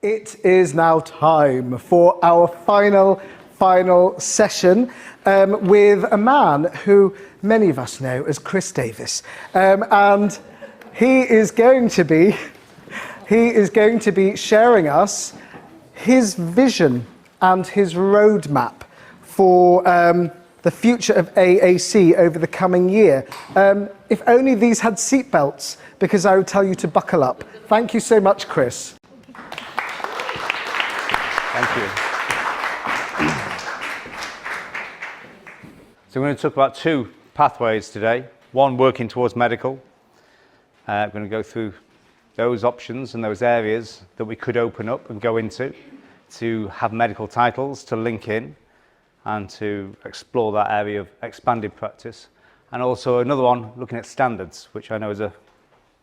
It is now time for our final session with a man who many of us know as Chris Davies. And he is going to be sharing us his vision and his roadmap for the future of AAC over the coming year. If only these had seatbelts, because I would tell you to buckle up. Thank you so much, Chris. Thank you. So we're going to talk about two pathways today. One, working towards medical. We're going to go through those options and those areas that we could open up and go into to have medical titles to link in and to explore that area of expanded practice. And also another one looking at standards, which I know is a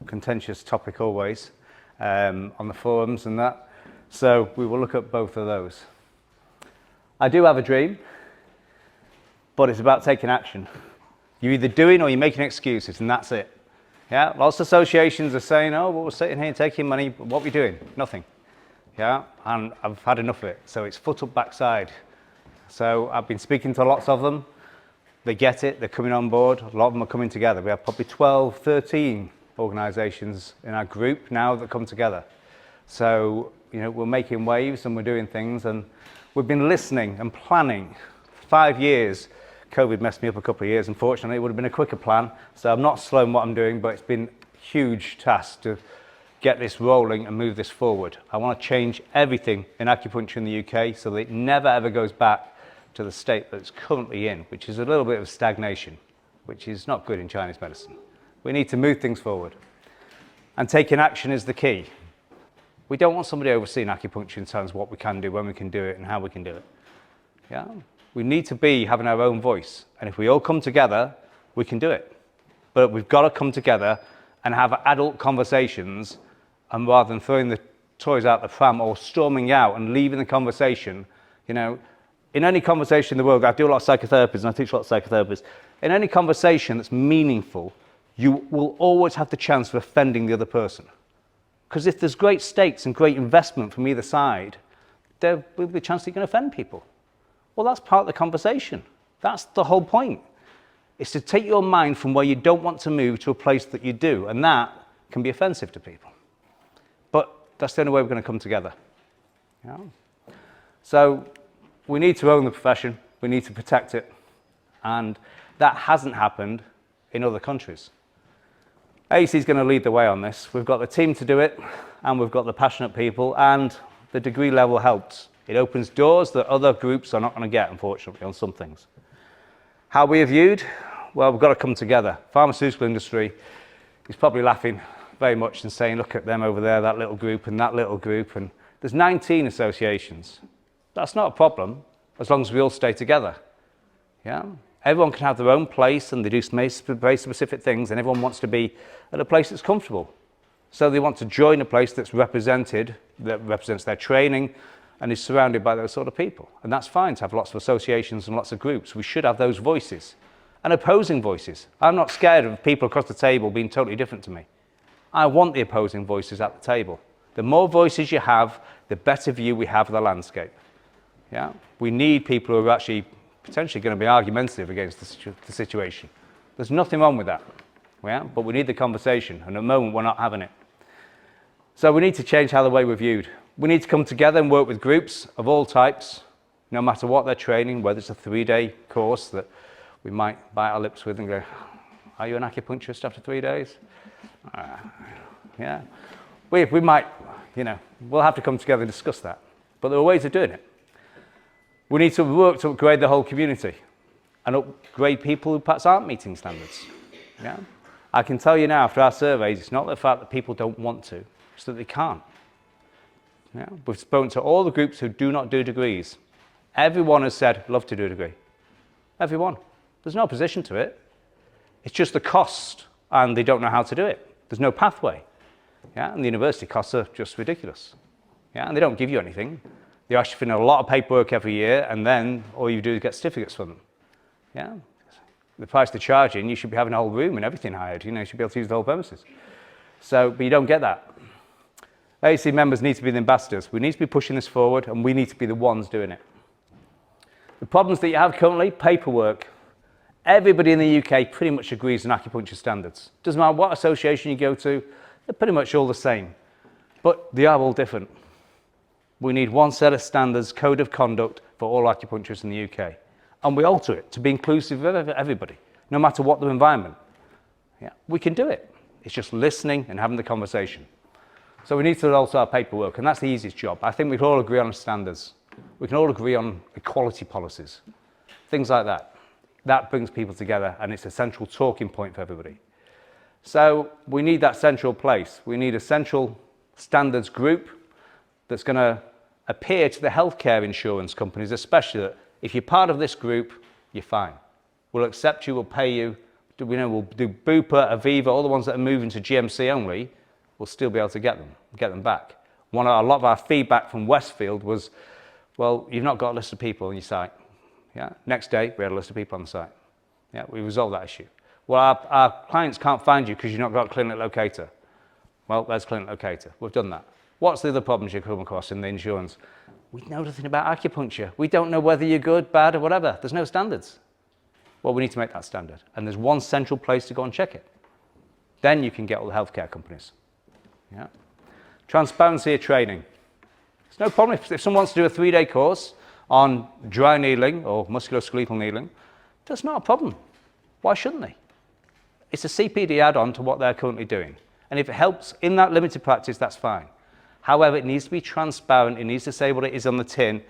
contentious topic always on the forums and that. So we will look at both of those. I do have a dream, but it's about taking action. You're either doing or you're making excuses, and that's it. Yeah, lots of associations are saying, oh, well, we're sitting here taking money, but what are we doing? Nothing. Yeah, and I've had enough of it. So it's foot up, backside. So I've been speaking to lots of them. They get it, they're coming on board. A lot of them are coming together. We have probably 12, 13 organisations in our group now that come together. So, you know, we're making waves and we're doing things, and we've been listening and planning. 5 years, COVID messed me up a couple of years, unfortunately. It would have been a quicker plan. So I'm not slowing what I'm doing, but it's been a huge task to get this rolling and move this forward. I want to change everything in acupuncture in the UK so that it never ever goes back to the state that it's currently in, which is a little bit of stagnation, which is not good in Chinese medicine. We need to move things forward. And taking action is the key. We don't want somebody overseeing acupuncture and telling us what we can do, when we can do it, and how we can do it. Yeah? We need to be having our own voice. And if we all come together, we can do it. But we've got to come together and have adult conversations, and rather than throwing the toys out the pram or storming out and leaving the conversation, you know, in any conversation in the world, I do a lot of psychotherapies and I teach a lot of psychotherapists. In any conversation that's meaningful, you will always have the chance of offending the other person. Because if there's great stakes and great investment from either side, there will be a chance that you can offend people. Well, that's part of the conversation. That's the whole point. It's to take your mind from where you don't want to move to a place that you do, and that can be offensive to people. But that's the only way we're going to come together. Yeah? So we need to own the profession, we need to protect it, and that hasn't happened in other countries. AAC is going to lead the way on this. We've got the team to do it, and we've got the passionate people, and the degree level helps. It opens doors that other groups are not going to get, unfortunately, on some things. How we are viewed? Well, we've got to come together. Pharmaceutical industry is probably laughing very much and saying, look at them over there, that little group and that little group. And there's 19 associations. That's not a problem, as long as we all stay together. Yeah? Everyone can have their own place, and they do very specific things, and everyone wants to be at a place that's comfortable. So they want to join a place that's represented, that represents their training, and is surrounded by those sort of people. And that's fine to have lots of associations and lots of groups. We should have those voices, and opposing voices. I'm not scared of people across the table being totally different to me. I want the opposing voices at the table. The more voices you have, the better view we have of the landscape. Yeah? We need people who are actually potentially going to be argumentative against the situation. There's nothing wrong with that, yeah? But we need the conversation, and at the moment we're not having it. So we need to change how the way we're viewed. We need to come together and work with groups of all types, no matter what they're training, whether it's a 3-day course that we might bite our lips with and go, are you an acupuncturist after 3 days? Yeah. We might, you know, we'll have to come together and discuss that. But there are ways of doing it. We need to work to upgrade the whole community and upgrade people who perhaps aren't meeting standards. Yeah? I can tell you now, after our surveys, it's not the fact that people don't want to, it's that they can't. Yeah? We've spoken to all the groups who do not do degrees. Everyone has said, love to do a degree. Everyone. There's no opposition to it. It's just the cost, and they don't know how to do it. There's no pathway. Yeah? And the university costs are just ridiculous. Yeah? And they don't give you anything. You actually fill in a lot of paperwork every year, and then all you do is get certificates from them. Yeah? The price they're charging, you should be having a whole room and everything hired. You know, you should be able to use the whole premises. So, but you don't get that. AAC members need to be the ambassadors. We need to be pushing this forward, and we need to be the ones doing it. The problems that you have currently, paperwork. Everybody in the UK pretty much agrees on acupuncture standards. Doesn't matter what association you go to, they're pretty much all the same. But they are all different. We need one set of standards, code of conduct for all acupuncturists in the UK. And we alter it to be inclusive of everybody, no matter what their environment. Yeah, we can do it. It's just listening and having the conversation. So we need to alter our paperwork, and that's the easiest job. I think we can all agree on standards. We can all agree on equality policies, things like that. That brings people together, and it's a central talking point for everybody. So we need that central place. We need a central standards group that's going to appear to the healthcare insurance companies, especially that if you're part of this group, you're fine. We'll accept you, we'll pay you. We'll do Bupa, Aviva, all the ones that are moving to GMC only, we'll still be able to get them back. A lot of our feedback from Westfield was, well, you've not got a list of people on your site. Yeah. Next day, we had a list of people on the site. Yeah, we resolved that issue. Well, our clients can't find you because you've not got a clinic locator. Well, there's clinic locator. We've done that. What's the other problems you come across in the insurance? We know nothing about acupuncture. We don't know whether you're good, bad, or whatever. There's no standards. Well, we need to make that standard. And there's one central place to go and check it. Then you can get all the healthcare companies. Yeah. Transparency of training. It's no problem if someone wants to do a 3-day course on dry needling or musculoskeletal needling. That's not a problem. Why shouldn't they? It's a CPD add-on to what they're currently doing. And if it helps in that limited practice, that's fine. However, it needs to be transparent. It needs to say what it is on the tin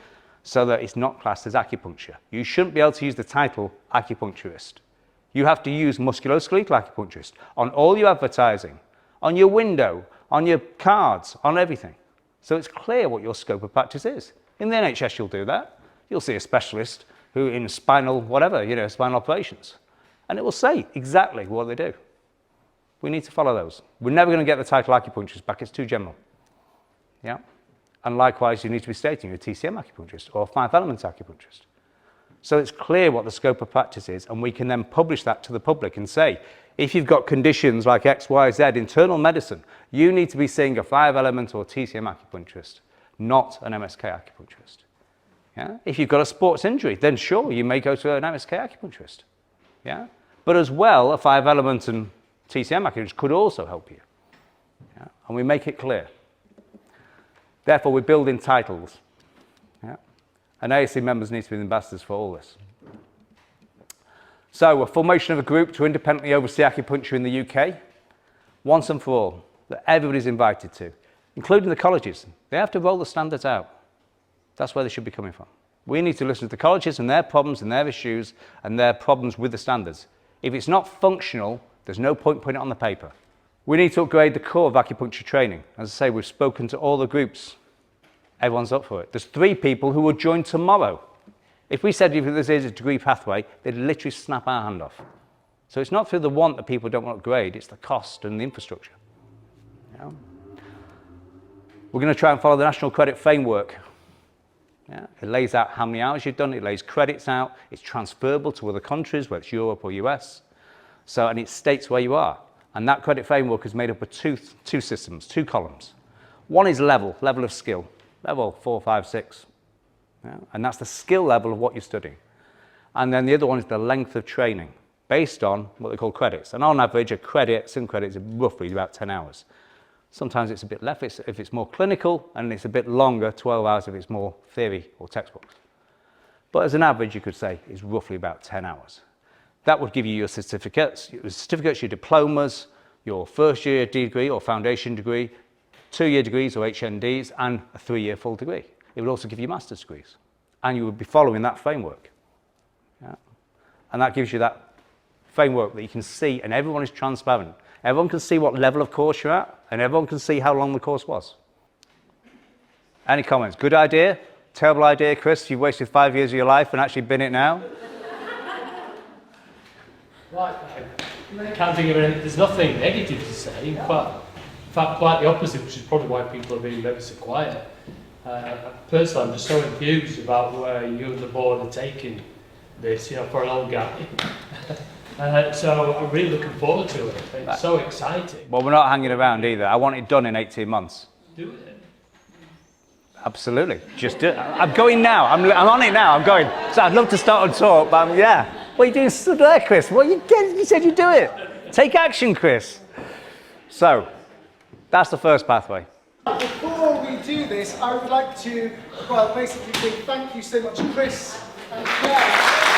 so that it's not classed as acupuncture. You shouldn't be able to use the title acupuncturist. You have to use musculoskeletal acupuncturist on all your advertising, on your window, on your cards, on everything. So it's clear what your scope of practice is. In the NHS, you'll do that. You'll see a specialist who in spinal whatever, spinal operations. And it will say exactly what they do. We need to follow those. We're never going to get the title acupuncturist back. It's too general. Yeah. And likewise, you need to be stating you're a TCM acupuncturist or a 5-element acupuncturist. So it's clear what the scope of practice is, and we can then publish that to the public and say, if you've got conditions like X, Y, Z, internal medicine, you need to be seeing a 5-element or TCM acupuncturist, not an MSK acupuncturist. Yeah? If you've got a sports injury, then sure, you may go to an MSK acupuncturist. Yeah? But as well, a 5-element and TCM acupuncturist could also help you. Yeah? And we make it clear. Therefore, we build in titles. Yeah? And AAC members need to be the ambassadors for all this. So, a formation of a group to independently oversee acupuncture in the UK, once and for all, that everybody's invited to, including the colleges. They have to roll the standards out. That's where they should be coming from. We need to listen to the colleges and their problems and their issues and their problems with the standards. If it's not functional, there's no point putting it on the paper. We need to upgrade the core of acupuncture training. As I say, we've spoken to all the groups. Everyone's up for it. There's 3 people who will join tomorrow. If we said if this is a degree pathway, they'd literally snap our hand off. So it's not through the want that people don't want to upgrade, it's the cost and the infrastructure. Yeah. We're going to try and follow the National Credit Framework. Yeah. It lays out how many hours you've done, it lays credits out, it's transferable to other countries, whether it's Europe or US. So, and it states where you are. And that credit framework is made up of two systems, 2 columns. One is level of skill, level 4, 5, 6. Yeah? And that's the skill level of what you're studying. And then the other one is the length of training, based on what they call credits. And on average, a credit, some credits are roughly about 10 hours. Sometimes it's a bit less if it's more clinical, and it's a bit longer, 12 hours if it's more theory or textbooks. But as an average, you could say, is roughly about 10 hours. That would give you your certificates, your diplomas, your first-year degree or foundation degree, 2-year degrees or HNDs, and a 3-year full degree. It would also give you master's degrees. And you would be following that framework. Yeah? And that gives you that framework that you can see, and everyone is transparent. Everyone can see what level of course you're at, and everyone can see how long the course was. Any comments? Good idea? Terrible idea, Chris? You've wasted 5 years of your life and actually been it now? I can't think of anything. There's nothing negative to say. In fact, quite the opposite, which is probably why people are being ever so quiet. Personally, I'm just so enthused about where you and the board are taking this, for an old guy. So I'm really looking forward to it. It's so exciting. Well, we're not hanging around either. I want it done in 18 months. Do it. Absolutely. Just do it. I'm going now. I'm on it now. I'm going. So I'd love to start and talk, but yeah. What are you doing stood there, Chris? What you said you'd do it. Take action, Chris. So that's the first pathway. Before we do this, I would like to, well, basically say thank you so much, Chris and Claire.